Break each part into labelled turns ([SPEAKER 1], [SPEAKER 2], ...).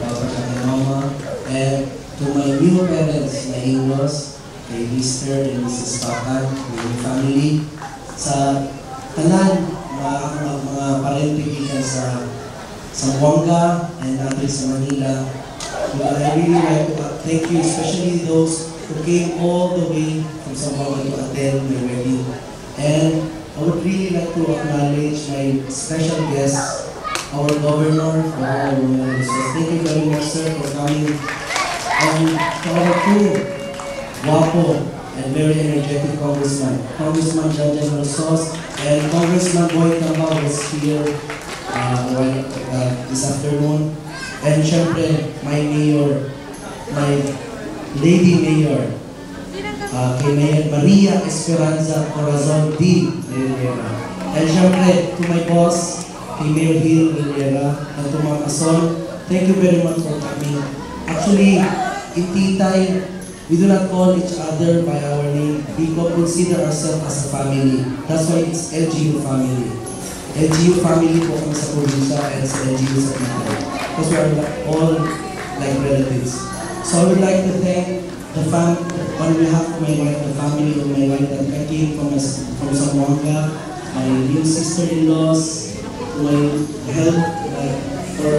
[SPEAKER 1] Papa at Mama, and to my new parents, my in-laws, kay Mr. and Mrs. Pakan, my family, sa tanan, mga parentikikan sa Zamboanga and natin sa Manila. I really like to thank you, especially those who came all the way from Zamboanga to attend my wedding. And I would really like to acknowledge my special guest, our governor for our resources. Thank you very much, sir, for coming. And our two guapo and very energetic congressman, Congressman Janjan Rosas and Congressman Boy Tambao is here this afternoon. And syempre, my mayor, my lady mayor, kay Mayor Maria Esperanza Corazon D. Rivera. And syempre, to my boss, kay Mayor Hill Rivera, and to mga kasol, thank you very much for coming. Actually, in Titay, we do not call each other by our name. We consider ourselves as a family. That's why it's LGU family. LGU family po kami sa probinsya and sa LGU sa Titay. Because we are all like relatives. So I would like to thank the on behalf of my wife, the family of my wife that I came from Zamboanga, my new sister-in-laws, my help for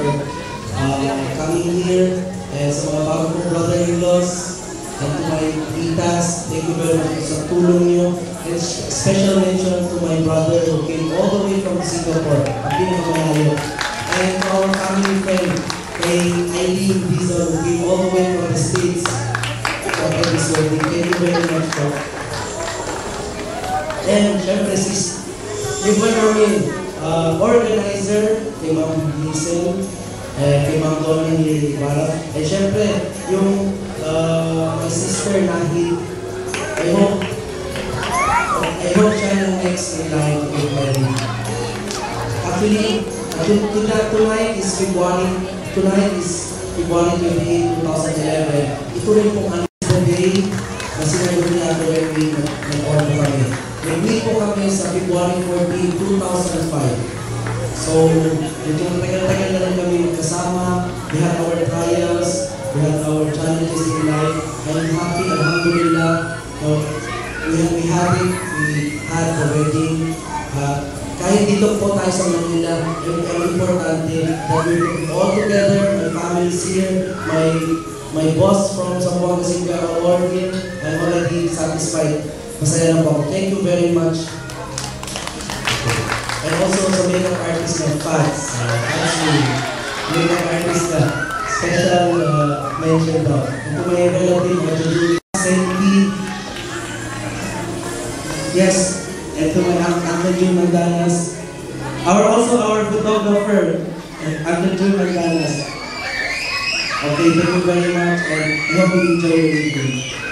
[SPEAKER 1] coming here, and sa mga bagong brother-in-laws, and to my titas, thank you very much sa tulong nyo. And special mention to my brother who came all the way from Singapore, Pinakamalayo. And to our family friend, kay Eileen Dizon, who came all the way from the States. Thank you very much po. And syempre, iba namin organizer, kay Ma'am Diesel, kay Ma'am Donna Ibarra. And syempre, yung my sister Nahi, I hope siya yung next in line to get married. Actually, tonight is February 28, 2011. Ito rin pong day na sinagot niya ako when we nag-order kami. Nag-meet po kami sa February 14, 2005. So, medyo matagal-tagal na lang kami magkasama. We had our trials, we had our challenges in life. I'm happy, alhamdulillah. We had it, we had the wedding. Kahit dito po tayo sa Manila, ang importante that we're all together, my family's here, my boss from Zamboanga City awarding, I'm already satisfied. Masaya na po. Thank you very much. And also sa makeup artist na Fats. Actually, makeup artist na special mention daw. Ito may relative na Julie Senti. Yes, ito may Uncle June Mandanas. Also our photographer, Uncle June Mandanas. Okay, thank you very much and I hope you enjoy your evening.